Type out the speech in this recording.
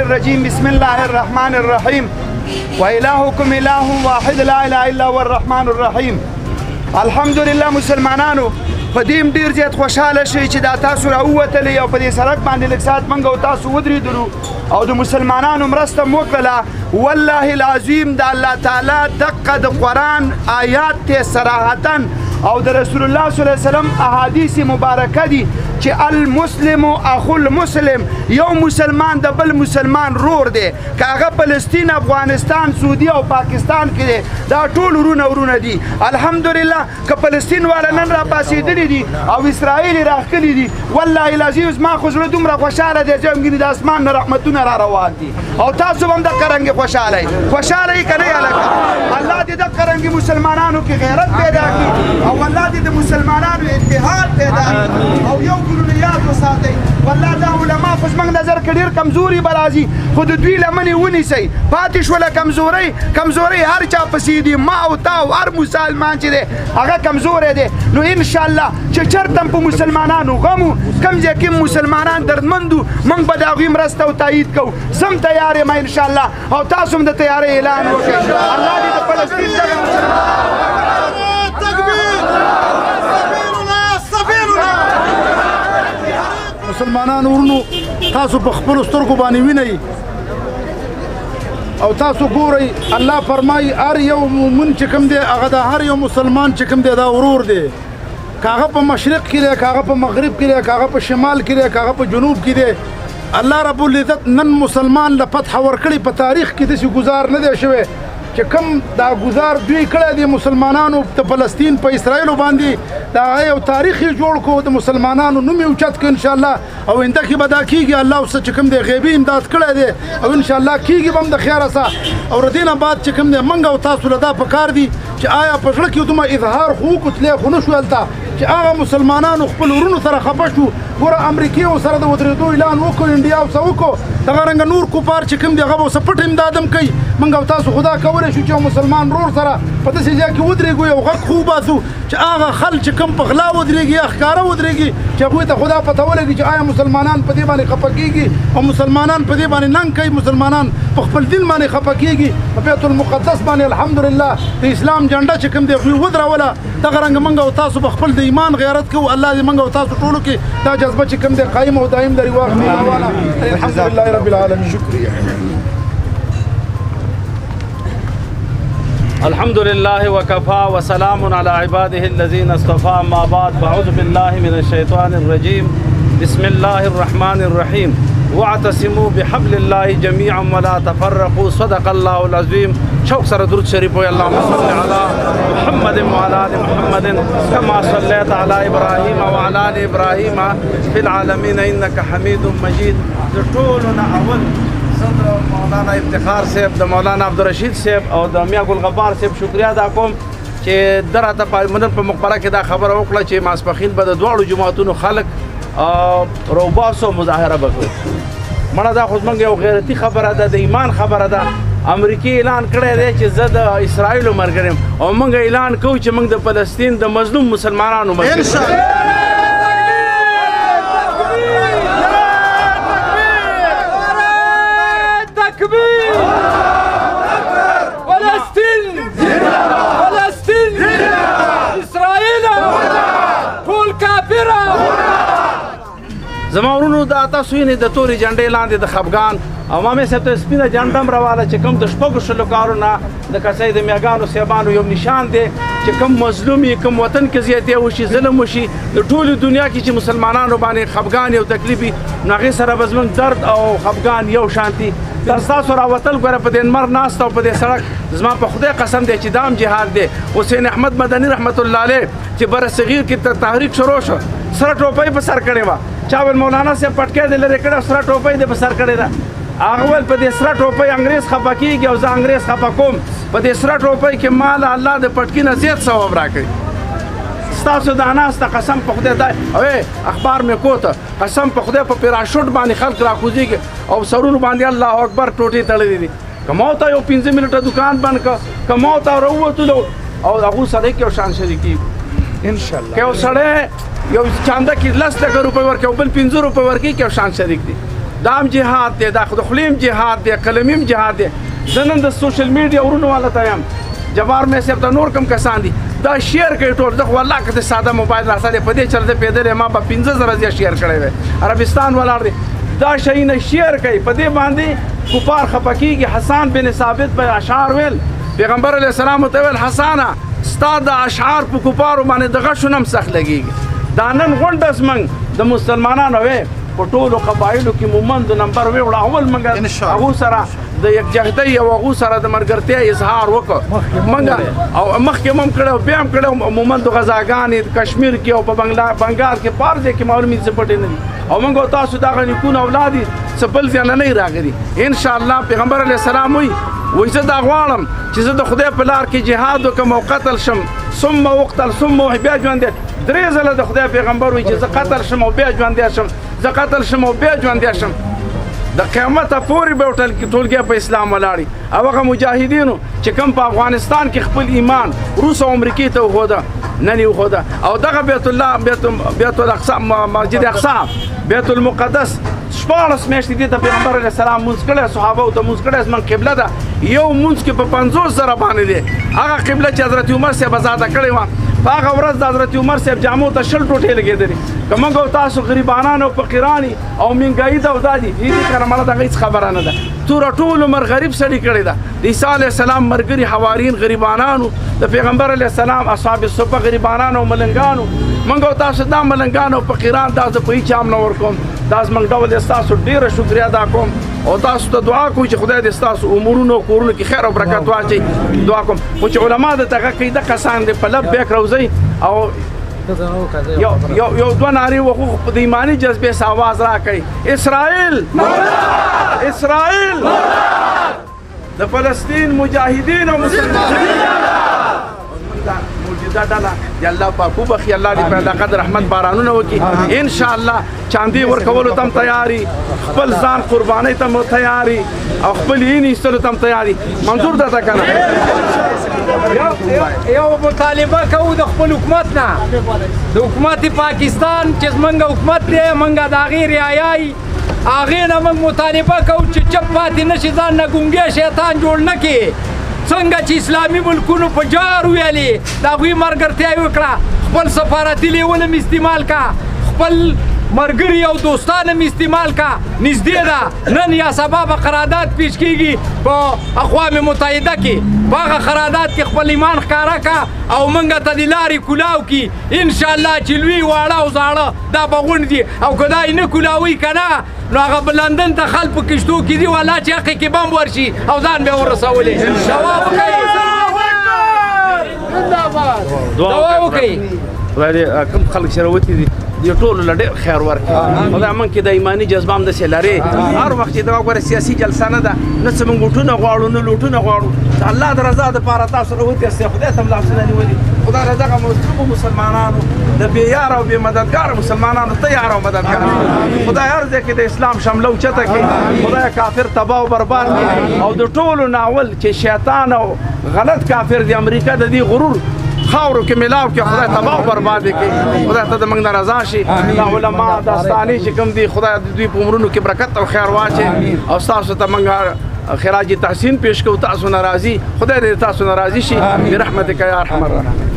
الرجيم بسم الله الرحمن الرحيم وإلهكم إله واحد لا إله إلا هو الرحمن الرحيم. الحمد لله مسلمانانو په دې ډیر زیات خوشاله شئ چې دا تاسو راووتلئ او په دې سړک باندې لږ ساعت موږ او تاسو ودرېدلو او د مسلمانانو مرسته مو وکړله. والله العظیم د الله تعالی دقه د قرآن آیات دی صراحتا او د رسول الله صلی الله علیه وسلم احادیث مبارکه دي چې المسلم اخو المسلم، یو مسلمان د بل مسلمان رور دی، که هغه فلسطین، افغانستان، سعودي او پاکستان کې دی، دا ټول ورونه دي. الحمدلله که فلسطین والا نن را پاسېدلي دي او اسرائیل راښکلي دي، والله العظیم زما خو زړه دومره خوشحاله دی چې وایي د اسمان نه رحمتونه را روان دي او تاسو به هم دقه رنګې خوشحاله یې که نه یې هلکه. الله دې دقه رنګې مسلمانانو کې غیرت پیدا کړي او الله دې د مسلمانانو اتحاد پیدا کړي او یو ګلونه یاد وساتئ. والله دا علما خو زموږ نظر کې ډېر کمزوري به راځي، خو د دوی لمنې ونیسئ. پاتې شوله کمزورۍ هر چا پسې دي، ما او تا او هر مسلمان چې دی هغه کمزوری دی. نو انشاءالله چې چېرته هم په مسلمانانو غم و، کوم ځای کې مسلمانان دردمند وو، موږ به د هغوی مرسته او تایید کوو. زه هم تیار یم انشاءالله او تاسو هم د تیارۍ اعلان وکړئ. الله دې د فلسطین دغه مسلمانان ورونو، تاسو په خپلو سترګو باندې وینئ او تاسو ګورئ. الله فرمایي هر یو مؤمن چې کوم دی هغه د هر یو مسلمان چې کوم دی دا ورور دی، که هغه په مشرق کې دی، که هغه په مغرب کې دی، که هغه په شمال کې دی، که هغه په جنوب کې دی. الله رب العزت نن مسلمان له فتح ورکړي. په تاریخ کې داسې ګزار نه دی شوی چې کوم دا ګزار دوی کړی دی مسلمانانو د فلسطین په اسرائیلو باندې، د هغه یو تاریخ یې جوړ کړو، د مسلمانانو نوم یې اوچت کړو انشاءالله او آینده کې به دا کېږي. الله اوس چې کوم دی غیبي امداد کړی دی او انشاءالله کېږي به هم د خیره سه. او د دې نه بعد چې کوم دی موږ او تاسو له دا پکار دي چې آیا په زړه کې دومره اظهار خو وکړو، تللی خو نه شو هلته چې هغه مسلمانانو خپل ورونو سره خفه شو. ګوره امریکې ورسره د ودرېدو اعلان وکړو، انډیا ورسره وکړو، دغه رنګه نور کفار چې کوم دی هغه به ورسره پټ امداد هم کوي. موږ او تاسو خدا کولی شو چې یو مسلمان رور سره په داسې ځای کې ودرېږو، یو غږ خو وباسو چې هغه خل چې کوم په غلا ودرېږي یا ښکاره ودرېږي چې هغوی ته خدا پته ولګي چې آیا مسلمانان په دې باندې خفه کېږي او مسلمانان په دې باندې ننګ کوي، مسلمانان په خپل دین باندې خفه کېږي. په بیت المقدس باندې الحمدلله د اسلام جنډه چې کوم دی هغوی ودروله. دغه رنګه موږ او تاسو په خپل د ایمان غیرت کوو. الله دې موږ او تاسو ټولو کې دا جذبه چې کوم دی قایم او دایم لري واخلي. الحمدلله رب العالمین. شکریہ. الحمد لله وكفى وسلام على عباده الذين اصطفى. ما بعد، فاعوذ بالله من الشيطان الرجيم. بسم الله الرحمن الرحيم. واعتصموا بحبل الله جميعا ولا تفرقوا. صدق الله العظيم. شوق سره درود شریف وي. اللهم صل على محمد وعلى ال محمد كما صليت على ابراهيم وعلى ال ابراهيم في العالمين انك حميد مجيد. ټولنا اول صدر مولانا افتخار صاحب، د مولانا عبدالرشید صاحب او د میا ګل غفار صاحب شکریا ادا کوم چې درته په مقبره کې دا خبره وکړه چې ماسپخیل به د دواړو جماعتونو خلک روباسو مظاهره وکړي. مړه دا خو زموږ یو غیرتي خبره ده، د ایمان خبره ده. امریکې اعلان کړی دی چې زه د اسرائیلو ملګری یم او موږ اعلان کوو چې موږ د فلسطین د مظلوم مسلمانانو ملګری زما ورونو. دا تاسو یې د تورې جنډې لاندې د خفګان او مامې صاحب ته سپینه جنډه هم راواله چې کوم د شپږو شلو کالو نه د کسۍ د میاګانو صاحبانو یو نشان دی چې کوم مظلوم یې، کوم وطن کې زیاتې وشي، ظلم وشي د ټولې دنیا کې چې مسلمانانو باندې خفګان او تکلیف وي، نو هغې سره به زموږ درد او خفګان یو شانتي. تر ستاسو راوتل ګوره په دې لمر ناسته او په دې سړک زما په خدای قسم دی چې دا هم جهاد دی. حسین احمد مدني رحمت الله علیه چې بر صغیر کې تحریک شروع شو، سره ټوپۍ په سر کړې وه. چا ویل مولانا صاحب پټکی دې لرې کړی او سره ټوپۍ دې په سر کړې ده. هغه ویل په دې سره ټوپۍ انګریز خفه کېږي او زه انګریز خفه کوم. په دې سره ټوپۍ کې مال الله د پټکي نه زیات ثواب راکړي. ستاسو د ناسته قسم په خدای دا اخبار مې کوته قسم په خدای په پیراشوټ باندې خلک راکوزېږي او سرونو باندې الله اکبر ټوټې تړلې دي. که ما ته یو 15 منټه دکان بند کړه، که ما ته راووتلو او هغو سره کې یو شان شریکي انشاءالله، که یو سړی یو چانده کې 10 لکه روپۍ ورکوي او بل 15 روپۍ ورکوي، که یو شان شریک دي. دام جهاد دی دا خلیم جهاد دی قلمیم جهاد دی زنن د سوشل میډیا ورونو والا تایم جبار مې سب د نور کم کسان دي دا شیر کوي ټول د والله کته ساده موبایل راځي په دې چرته پیدل ما په 15000 زیات شیر کړی وي عربستان ولاړ دي دا شي نه شیر کوي په دې باندې کفار خپکیږي حسان بن ثابت په اشعار ویل پیغمبر علیه السلام ته ویل حسانه ستاد اشعار په کفار باندې دغه شونم سخت لګيږي دا نن غونډس منګ د مسلمانانو وې په ټولو قبایلو کې مومند نمبر وی وړ اول منګه هغه سره د یک جهدی او هغه سره د مرګرتیا اظهار وکړ منګه او مخکې مم کړو بیا هم کړو مومند غزاګان کشمیر کې او په بنگال کې پارځه کې معلومي سپټ نه او منګو تاسو دا غني کو اولادي سپل ځان نه راغلي ان شاء الله پیغمبر علی السلام وی زه دا غواړم چې زه د خدای په لار کې جهاد وکم او قتل شم ثم وقتل ثم بیا ژوند درې ځله د خدای پیغمبر وی چې زه قتل شم او بیا ژوند شم زه قتل شم او بیا ژوند شم د قیامت پورې به ټولګي په اسلام ولاړی او هغه مجاهدینو چې کوم په افغانستان کې خپل ایمان روس او امریکای ته وخوده نه وخوده او دغه بیت الله بیت الاقصی مسجد اقصی بیت المقدس شپاړس میاشتې دي ته پیغمبر علیه السلام مونځ کړی صحابه ته مونځ کړی زموږ قبله ده یو مونځ کې په 50,000 باندې دی هغه قبله چې حضرت عمر صاحب ازاده کړې وه په هغه ورځ د حضرت عمر صاحب جامو ته 60 ټوټې لګېدلې که موږ او تاسو غریبانان او فقیران او مهنګایي ده او دا دي دې کره مله دغه هېڅ خبره نه ده توره ټول عمر غریب سړي کړې ده د عیسی علیه السلام ملګري حوارین غریبانانو د پیغمبر علیه السلام اصحاب الصفه غریبانانو او ملنګانو موږ او تاسو دا ملنګان او فقیران دا زه په هېچ هم نه ورکوم دا زموږ ډول ستاسو ډېره شکریا ادا کوم او تاسو ته دعا کوم چې خدای دې ستاسو امورونو کورونو کې خیر او برکت واچي دعا کوم خو چې علما د دغه کوي د کسان دې په لبیک روزي او یو دوه نارې وخو د ایماني جذبې سه آواز راکړي اسرائیل اسرائیل د فلسطین مجاهدین او مسلمانان موجوده ډله د الله پاک وبخي الله دې په قدر رحمت بارانونه وکړي ان شاء الله چاندي ورکولو ته هم تیاري خپل ځان قربانۍ ته هم تیاري او خپل یې ایستلو ته هم تیاري منظور ده که نه یو مطالبه کوو د خپل حکومت نه د حکومت پاکستان چې زمونږ حکومت دی مونږ د هغې رعایا یي هغې نه موږ مطالبه کوو چې چپ پاتې نه شي ځان نه ګونګی شیطان جوړ نه کړي څنګه چې اسلامي ملکونو په جار ویلې د هغوی ملګرتیا یې وکړه خپل سفارتي لیول هم استعمال کا خپل مرګري او دوستان هم استعمال کا نږدې ده نن یا سبا به قرارداد پیش کیږي په اقوام متحده کې په هغه قرارداد کې خپل ایمان ښکاره کا او موږ ته د لارې کولاو کي انشاءالله چې لوی واړه او زاړه دا به غونډ دي او که دا یې نه کولاوي که نه نو هغه به لندن ته خلک په کشتو کې دي والله چې حقې کې بم ورشي او ځان به ورسولې دوا وکړئ دوا وکړئ خدای دې کوم خلک چې راوتي دي دې ټولو له ډېر خیر ورکړي خدای موږ کې د ایماني جذبه هم داسې لرې هر وخت چې دا وګوره سیاسي جلسه نه ده نه څه موږ وټونه غواړو نه لوټونه غواړو د الله د رضا دپاره تاسو راوتي یاستئ خدای ته هم لاسونه نیولي خدای له دغه مظلومو مسلمانانو د بې یاره او بې مددګاره مسلمانانو ته یاره او مددګار خدای هر ځای کې د اسلام شمله اوچته کړي خدای کافر تباه او برباد کړي او د ټولو ناول چې شیطان او غلط کافر د امریکا د دې غرور خاورو کې ملاو کې خدای تباه او برباد کړي خدای ته د موږ نه رضا شي دا علما دا ستاني چې کوم دي خدای د دوی په عمرونو کې برکت او خیر واچي او ستاسو ته موږ خراج تحسین پیش کوو تاسو ناراضي خدای دې تاسو ناراضي شي برحمتک یا ارحم الراحمین